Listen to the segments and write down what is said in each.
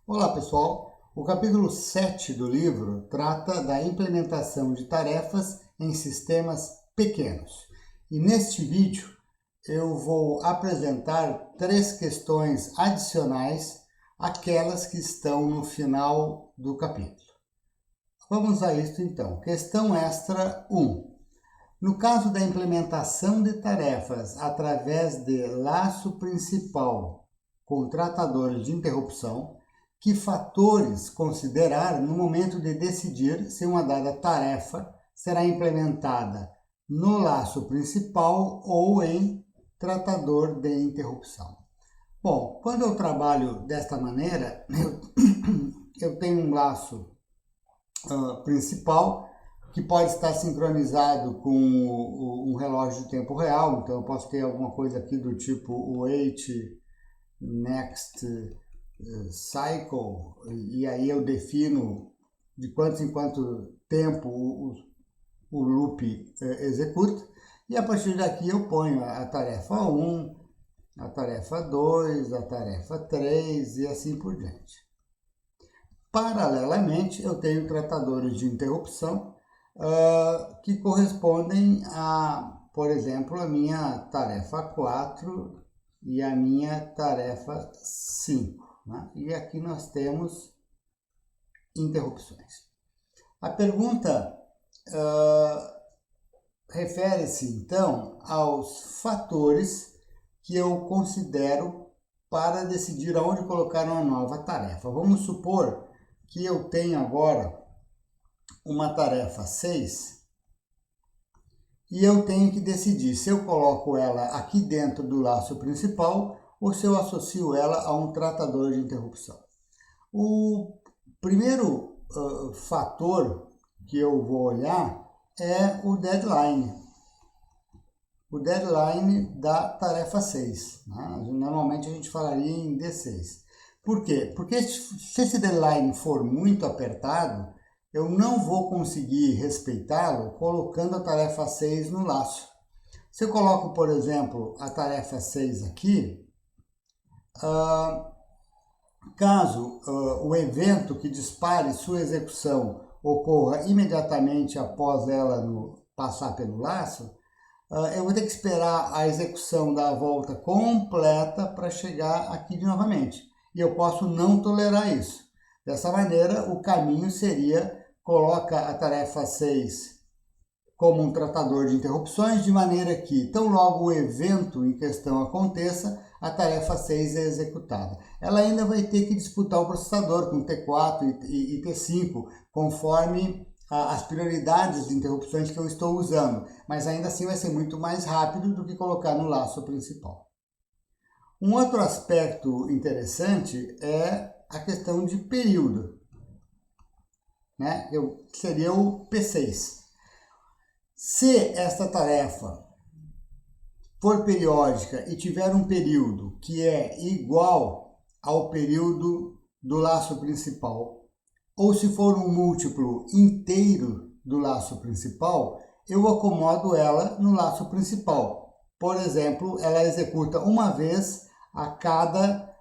Olá, pessoal! O capítulo 7 do livro trata da implementação de tarefas em sistemas pequenos. E neste vídeo eu vou apresentar 3 questões adicionais àquelas que estão no final do capítulo. Vamos a isto então. Questão extra 1. No caso da implementação de tarefas através de laço principal com tratadores de interrupção, que fatores considerar no momento de decidir se uma dada tarefa será implementada no laço principal ou em tratador de interrupção? Bom, quando eu trabalho desta maneira, eu tenho um laço principal que pode estar sincronizado com um relógio de tempo real, então eu posso ter alguma coisa aqui do tipo wait next cycle, e aí eu defino de quanto em quanto tempo o loop executa, e a partir daqui eu ponho a tarefa 1, a tarefa 2, a tarefa 3 e assim por diante. Paralelamente, eu tenho tratadores de interrupção que correspondem a, por exemplo, a minha tarefa 4 e a minha tarefa 5. Né? E aqui nós temos interrupções. A pergunta refere-se, então, aos fatores que eu considero para decidir aonde colocar uma nova tarefa. Vamos supor que eu tenho agora uma tarefa 6 e eu tenho que decidir se eu coloco ela aqui dentro do laço principal ou se eu associo ela a um tratador de interrupção. O primeiro fator que eu vou olhar é o deadline. O deadline da tarefa 6. Né? Normalmente a gente falaria em D6. Por quê? Porque se esse deadline for muito apertado, eu não vou conseguir respeitá-lo colocando a tarefa 6 no laço. Se eu coloco, por exemplo, a tarefa 6 aqui, caso o evento que dispare sua execução ocorra imediatamente após ela passar pelo laço, eu vou ter que esperar a execução da volta completa para chegar aqui novamente. E eu posso não tolerar isso. Dessa maneira, o caminho seria coloca a tarefa 6 como um tratador de interrupções, de maneira que, tão logo o evento em questão aconteça, a tarefa 6 é executada. Ela ainda vai ter que disputar o processador com T4 e T5, conforme as prioridades de interrupções que eu estou usando, mas ainda assim vai ser muito mais rápido do que colocar no laço principal. Um outro aspecto interessante é a questão de período, né? Seria o P6. Se esta tarefa for periódica e tiver um período que é igual ao período do laço principal, ou se for um múltiplo inteiro do laço principal, eu acomodo ela no laço principal. Por exemplo, ela executa uma vez a cada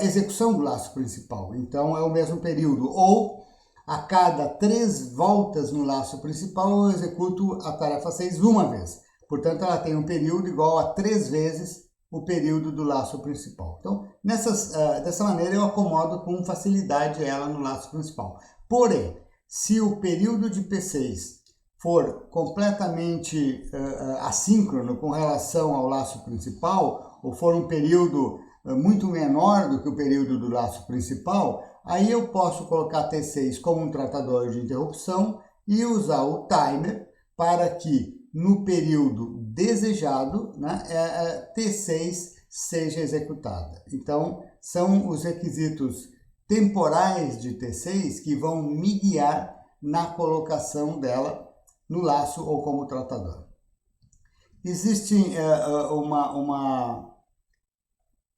execução do laço principal. Então, é o mesmo período. Ou, a cada 3 voltas no laço principal, eu executo a tarefa 6 uma vez. Portanto, ela tem um período igual a 3 vezes o período do laço principal. Então, dessa maneira, eu acomodo com facilidade ela no laço principal. Porém, se o período de P6 for completamente assíncrono com relação ao laço principal, ou for um período muito menor do que o período do laço principal, aí eu posso colocar T6 como um tratador de interrupção e usar o timer para que no período desejado, né, T6 seja executada. Então, são os requisitos temporais de T6 que vão me guiar na colocação dela no laço ou como tratador. Existe uma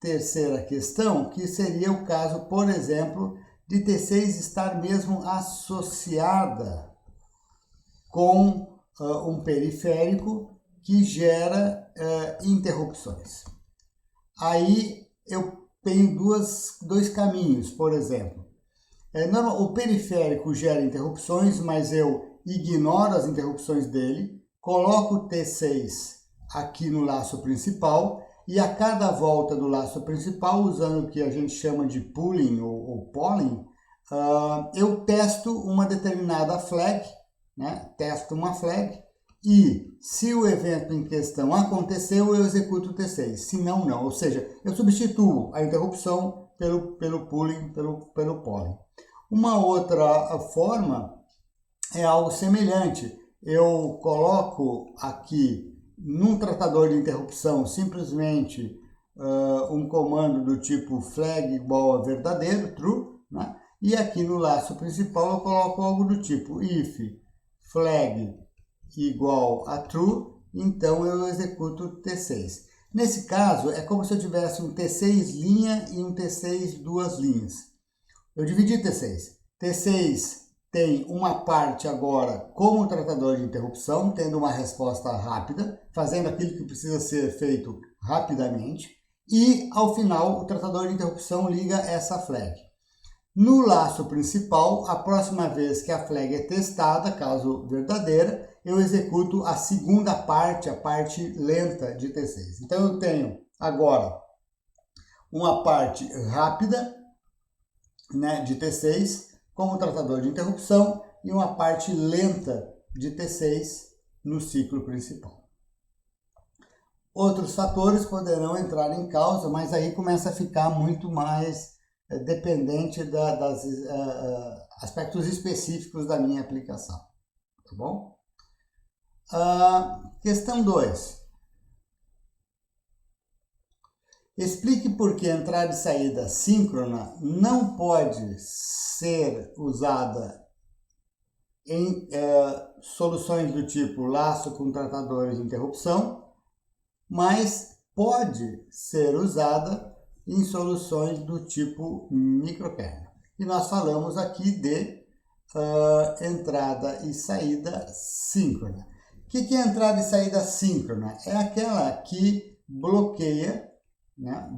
terceira questão, que seria o caso, por exemplo, de T6 estar mesmo associada com um periférico que gera interrupções. Aí eu tenho dois caminhos, por exemplo. O periférico gera interrupções, mas eu ignoro as interrupções dele, coloco o T6 aqui no laço principal e a cada volta do laço principal, usando o que a gente chama de pooling ou polling, eu testo uma determinada flag, né? Testo uma flag e se o evento em questão aconteceu, eu executo o T6, se não, não. Ou seja, eu substituo a interrupção pelo pooling, pelo polling. Uma outra forma é algo semelhante. Eu coloco aqui num tratador de interrupção simplesmente um comando do tipo flag igual a verdadeiro, true, né? E aqui no laço principal eu coloco algo do tipo if flag igual a true, então eu executo T6. Nesse caso, é como se eu tivesse um T6 linha e um T6 duas linhas. Eu dividi T6. T6 tem uma parte agora como tratador de interrupção, tendo uma resposta rápida, fazendo aquilo que precisa ser feito rapidamente. E, ao final, o tratador de interrupção liga essa flag. No laço principal, a próxima vez que a flag é testada, caso verdadeira, eu executo a segunda parte, a parte lenta de T6. Então, eu tenho agora uma parte rápida, né, de T6, como tratador de interrupção, e uma parte lenta de T6 no ciclo principal. Outros fatores poderão entrar em causa, mas aí começa a ficar muito mais dependente das aspectos específicos da minha aplicação. Tá bom? Questão 2. Explique por que entrada e saída síncrona não pode ser usada em soluções do tipo laço com tratadores de interrupção, mas pode ser usada em soluções do tipo microkernel. E nós falamos aqui de entrada e saída síncrona. O que é entrada e saída síncrona? É aquela que bloqueia, né?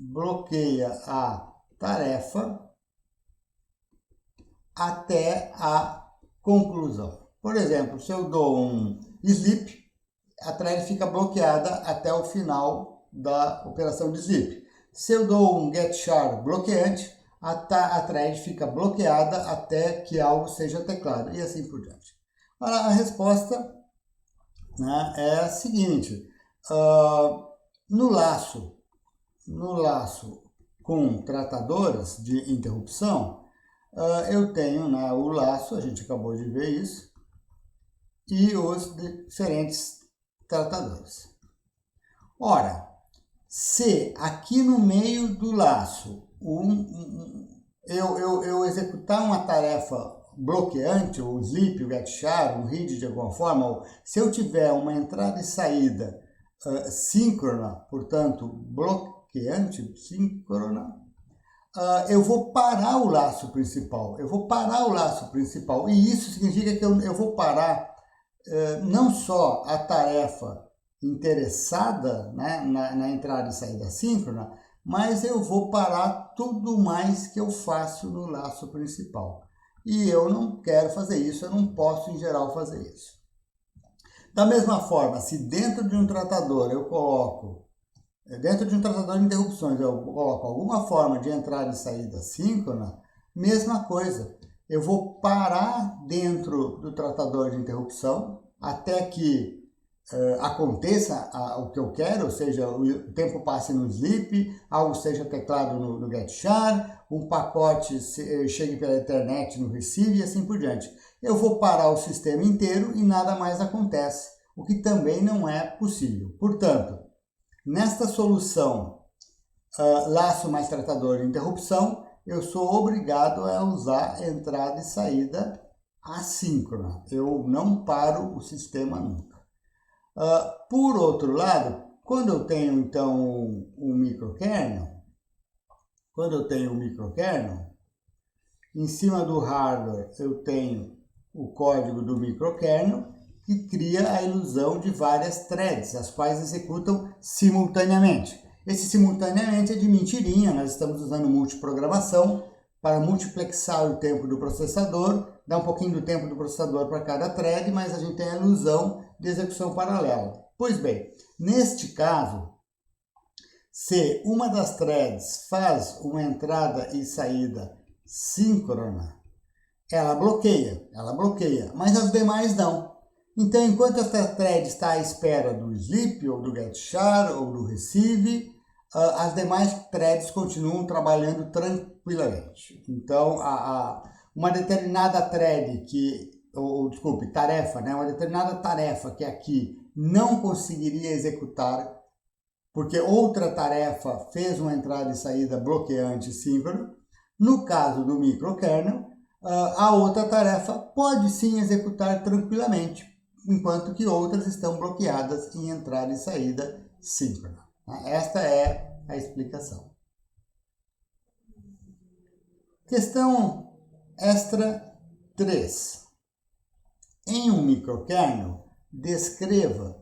Bloqueia a tarefa até a conclusão. Por exemplo, se eu dou um sleep, a thread fica bloqueada até o final da operação de sleep. Se eu dou um getChar bloqueante, a thread fica bloqueada até que algo seja teclado e assim por diante. Agora, a resposta, né, é a seguinte: no laço com tratadoras de interrupção, eu tenho, né, o laço, a gente acabou de ver isso, e os diferentes tratadores. Ora, se aqui no meio do laço eu executar uma tarefa bloqueante, ou sleep, o getChar, um read de alguma forma, ou se eu tiver uma entrada e saída síncrona, portanto, bloqueante, síncrona, eu vou parar o laço principal. E isso significa que eu vou parar não só a tarefa interessada, né, na entrada e saída síncrona, mas eu vou parar tudo mais que eu faço no laço principal. E eu não quero fazer isso, eu não posso, em geral, fazer isso. Da mesma forma, se dentro de um tratador eu coloco, dentro de um tratador de interrupções, eu coloco alguma forma de entrada e saída síncrona, mesma coisa. Eu vou parar dentro do tratador de interrupção até que aconteça o que eu quero, ou seja, o tempo passe no sleep, algo seja teclado no getChar, um pacote chegue pela internet no receive e assim por diante. Eu vou parar o sistema inteiro e nada mais acontece, o que também não é possível. Portanto, nesta solução laço mais tratador de interrupção, eu sou obrigado a usar entrada e saída assíncrona. Eu não paro o sistema nunca. Por outro lado, quando eu tenho então um microkernel, em cima do hardware eu tenho o código do microkernel que cria a ilusão de várias threads, as quais executam simultaneamente. Esse simultaneamente é de mentirinha, nós estamos usando multiprogramação para multiplexar o tempo do processador, dar um pouquinho do tempo do processador para cada thread, mas a gente tem a ilusão de execução paralela. Pois bem, neste caso, se uma das threads faz uma entrada e saída síncrona, ela bloqueia, mas as demais não. Então, enquanto essa thread está à espera do sleep, ou do get char, ou do receive, as demais threads continuam trabalhando tranquilamente. Então, uma determinada thread tarefa, né? Uma determinada tarefa que aqui não conseguiria executar porque outra tarefa fez uma entrada e saída bloqueante síncrono. No caso do microkernel, a outra tarefa pode sim executar tranquilamente, enquanto que outras estão bloqueadas em entrada e saída síncrona. Esta é a explicação. Questão extra 3. Em um microkernel, descreva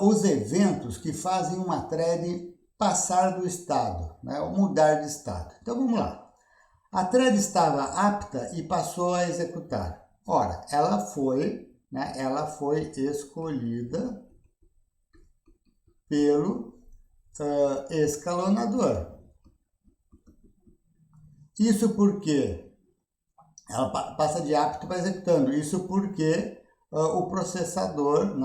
os eventos que fazem uma thread passar do estado, né, ou mudar de estado. Então vamos lá. A thread estava apta e passou a executar. Ora, ela foi escolhida pelo escalonador. Isso porque ela passa de apto para executando. Isso porque o processador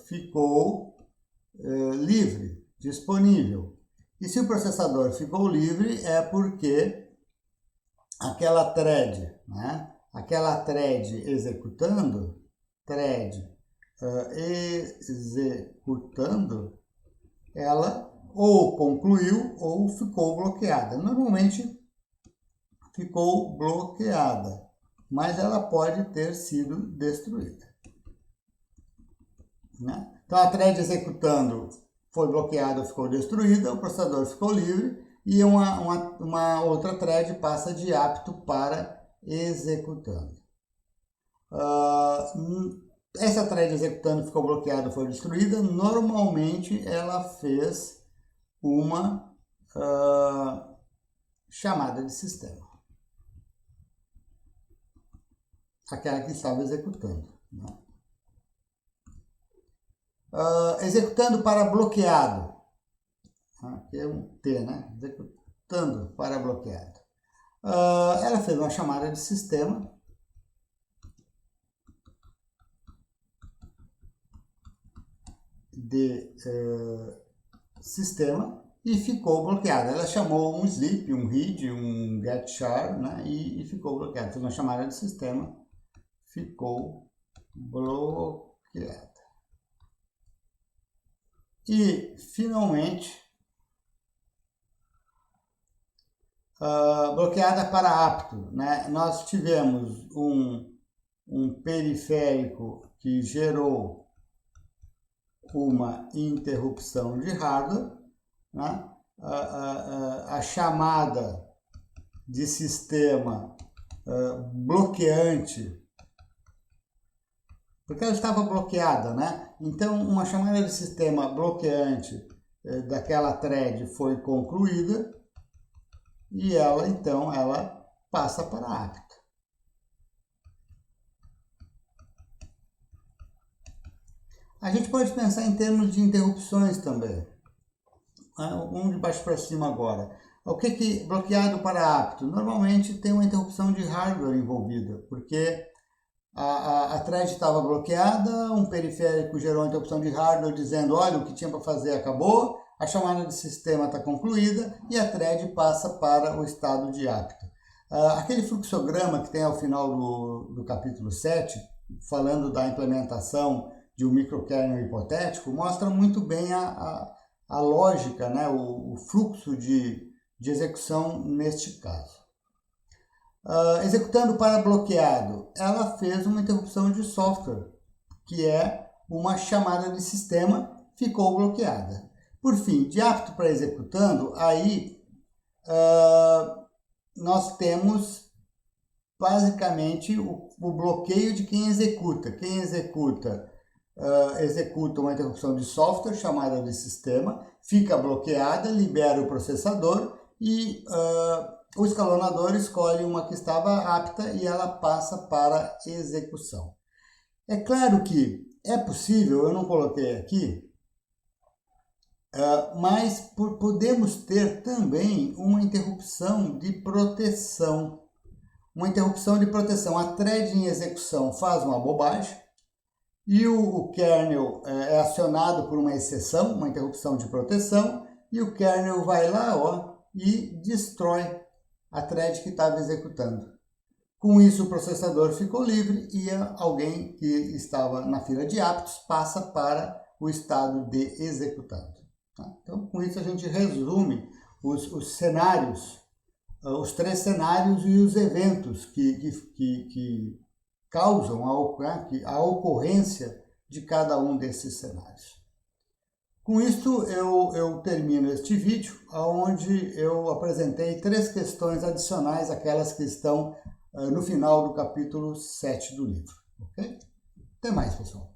ficou livre, disponível. E se o processador ficou livre é porque aquela thread executando, ela ou concluiu ou ficou bloqueada. Normalmente ficou bloqueada, mas ela pode ter sido destruída, né? Então a thread executando foi bloqueada ou ficou destruída, o processador ficou livre e uma outra thread passa de apto para executando. Essa thread executando ficou bloqueada ou foi destruída, normalmente ela fez uma chamada de sistema. Aquela que estava executando, né? Executando para bloqueado. Aqui é um T, né? Executando para bloqueado. Ela fez uma chamada de sistema. E ficou bloqueada. Ela chamou um sleep, um read, um get char, né? E ficou bloqueada. Fez uma chamada de sistema. Ficou bloqueada. E, finalmente, bloqueada para apto, né? Nós tivemos um periférico que gerou uma interrupção de hardware, né? A chamada de sistema bloqueante, porque ela estava bloqueada, né? Então, uma chamada de sistema bloqueante daquela thread foi concluída e ela passa para apto. A gente pode pensar em termos de interrupções também. Vamos de baixo para cima agora. O que bloqueado para apto? Normalmente tem uma interrupção de hardware envolvida, porque a thread estava bloqueada, um periférico gerou uma interrupção de hardware dizendo, olha, o que tinha para fazer acabou, a chamada de sistema está concluída e a thread passa para o estado de apto. Aquele fluxograma que tem ao final do capítulo 7, falando da implementação de um microkernel hipotético, mostra muito bem a lógica, né, o fluxo de execução neste caso. Executando para bloqueado, ela fez uma interrupção de software, que é uma chamada de sistema, ficou bloqueada. Por fim, de apto para executando, aí nós temos basicamente o bloqueio de quem executa. Quem executa executa uma interrupção de software chamada de sistema, fica bloqueada, libera o processador e o escalonador escolhe uma que estava apta e ela passa para execução. É claro que é possível, eu não coloquei aqui, mas podemos ter também uma interrupção de proteção. Uma interrupção de proteção. A thread em execução faz uma bobagem e o kernel é acionado por uma exceção, uma interrupção de proteção, e o kernel vai lá e destrói a thread que estava executando. Com isso, o processador ficou livre e alguém que estava na fila de aptos passa para o estado de executando. Tá? Então, com isso a gente resume os cenários, os 3 cenários e os eventos que causam a ocorrência de cada um desses cenários. Com isto, eu termino este vídeo, onde eu apresentei 3 questões adicionais àquelas que estão no final do capítulo 7 do livro. Ok? Até mais, pessoal.